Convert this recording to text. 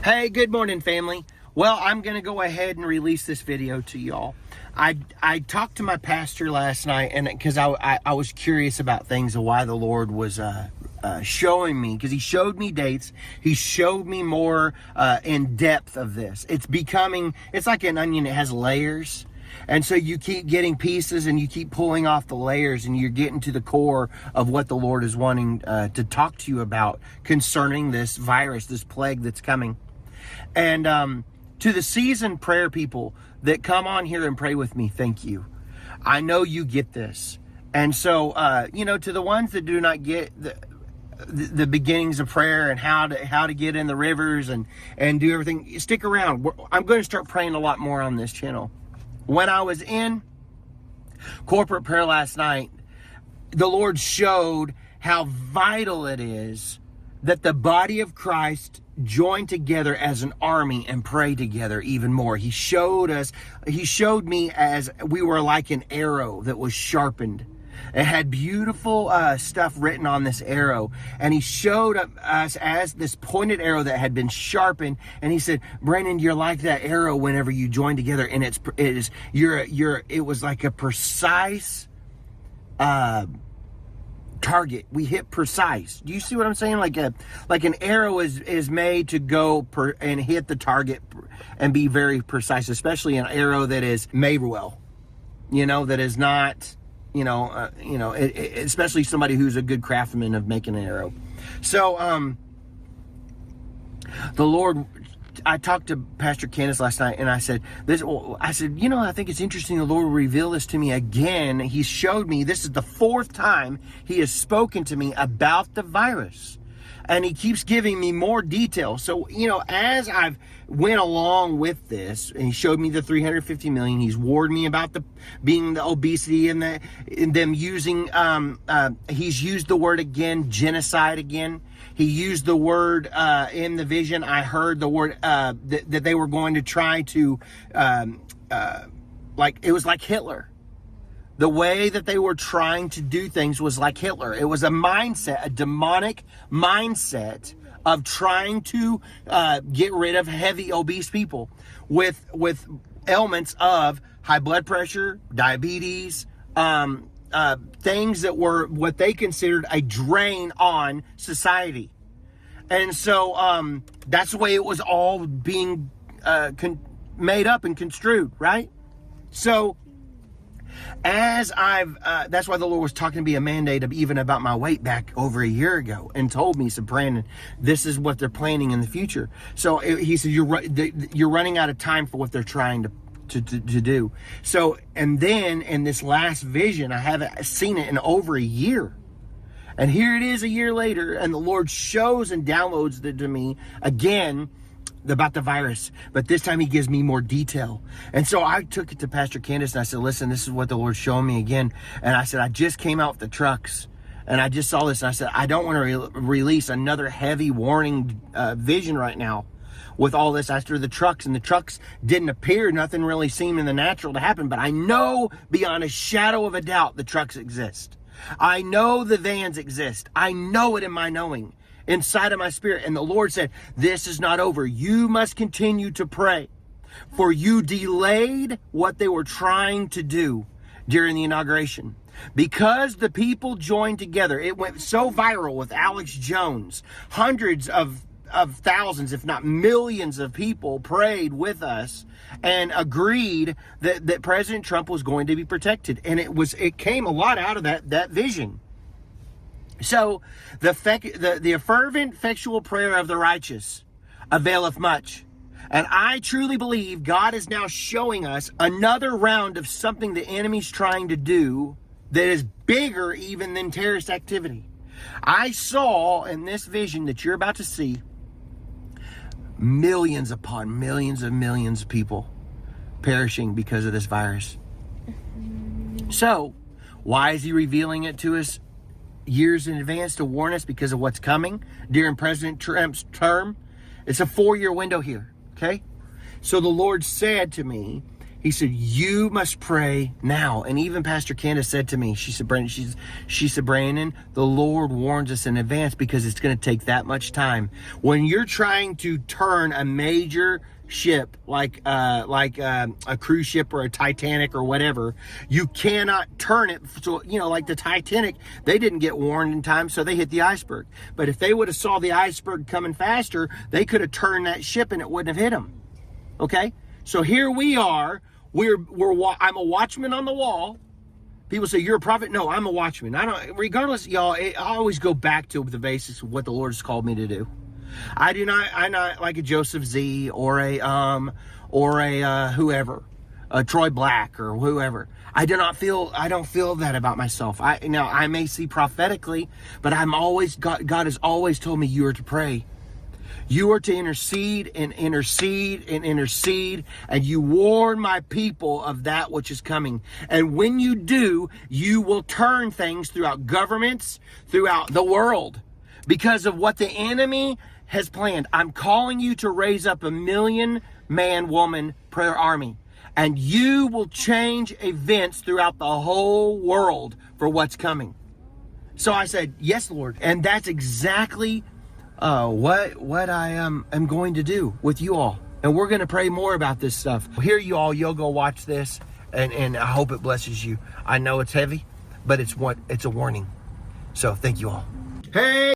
Hey, good morning, family. Well, I'm going to go ahead and release this video to y'all. I talked to my pastor last night, and because I was curious about things of why the Lord was showing me, because he showed me dates. He showed me more in depth of this. It's like an onion. It has layers. And so you keep getting pieces and you keep pulling off the layers and you're getting to the core of what the Lord is wanting to talk to you about concerning this virus, this plague that's coming. And to the seasoned prayer people that come on here and pray with me, thank you. I know you get this. And so, to the ones that do not get the beginnings of prayer and how to get in the rivers and do everything, stick around. I'm going to start praying a lot more on this channel. When I was in corporate prayer last night, the Lord showed how vital it is that the body of Christ join together as an army and pray together even more. He showed me as we were like an arrow that was sharpened. It had beautiful stuff written on this arrow. And he showed us as this pointed arrow that had been sharpened. And he said, Brandon, you're like that arrow whenever you join together. And it was like a precise target. We hit precise. Do you see what I'm saying? Like an arrow is made to go and hit the target and be very precise, especially an arrow that is made well, that is not, especially somebody who's a good craftsman of making an arrow. So, the Lord, I talked to Pastor Candace last night and I said, I think it's interesting the Lord will reveal this to me again. He showed me, this is the fourth time he has spoken to me about the virus. And he keeps giving me more detail. So, as I've went along with this, and he showed me the 350 million, he's warned me about the obesity and them using, he's used the word again, genocide again. He used the word in the vision. I heard the word that they were going to try to, it was like Hitler. The way that they were trying to do things was like Hitler. It was a mindset, a demonic mindset of trying to get rid of heavy obese people with ailments of high blood pressure, diabetes, things that were what they considered a drain on society. And so that's the way it was all being made up and construed, right? So as that's why the Lord was talking to me a mandate of even about my weight back over a year ago and told me, said, Brandon, this is what they're planning in the future. So he said, you're running out of time for what they're trying to do. So, and then in this last vision, I haven't seen it in over a year. And here it is a year later, and the Lord shows and downloads it to me again about the virus, but this time he gives me more detail. And so I took it to Pastor Candace and I said, listen, this is what the Lord's showing me again. And I said, I just came out with the trucks and I just saw this. And I said, I don't want to release another heavy warning vision right now with all this after the trucks. And the trucks didn't appear, nothing really seemed in the natural to happen, but I know beyond a shadow of a doubt the trucks exist. I know the vans exist. I know it in my knowing, inside of my spirit. And the Lord said, this is not over. You must continue to pray, for you delayed what they were trying to do during the inauguration. Because the people joined together, it went so viral with Alex Jones. Hundreds of thousands, if not millions of people prayed with us and agreed that President Trump was going to be protected. And it came a lot out of that vision. So the fervent, effectual prayer of the righteous availeth much. And I truly believe God is now showing us another round of something the enemy's trying to do that is bigger even than terrorist activity. I saw in this vision that you're about to see millions upon millions of millions of people perishing because of this virus. So why is he revealing it to us years in advance to warn us? Because of what's coming during President Trump's term. It's a 4-year window here, okay? So the Lord said to me, He said, you must pray now. And even Pastor Candace said to me, she said, Brandon, the Lord warns us in advance because it's going to take that much time. When you're trying to turn a major ship like a cruise ship or a Titanic or whatever, you cannot turn it. So, like the Titanic, they didn't get warned in time, so they hit the iceberg. But if they would have saw the iceberg coming faster, they could have turned that ship and it wouldn't have hit them. Okay? So here we are. I'm a watchman on the wall. People say, you're a prophet. No, I'm a watchman. Regardless, y'all, I always go back to the basics of what the Lord has called me to do. I'm not like a Joseph Z or a whoever, a Troy Black or whoever. I don't feel that about myself. I may see prophetically, but God has always told me you are to pray. You are to intercede, and you warn my people of that which is coming. And when you do, you will turn things throughout governments, throughout the world, because of what the enemy has planned. I'm calling you to raise up 1 million man, woman prayer army. And you will change events throughout the whole world for what's coming. So I said, yes, Lord. And that's exactly what I am going to do with you all. And we're going to pray more about this stuff. Here you all, you'll go watch this, and I hope it blesses you. I know it's heavy, but it's a warning. So thank you all. Hey!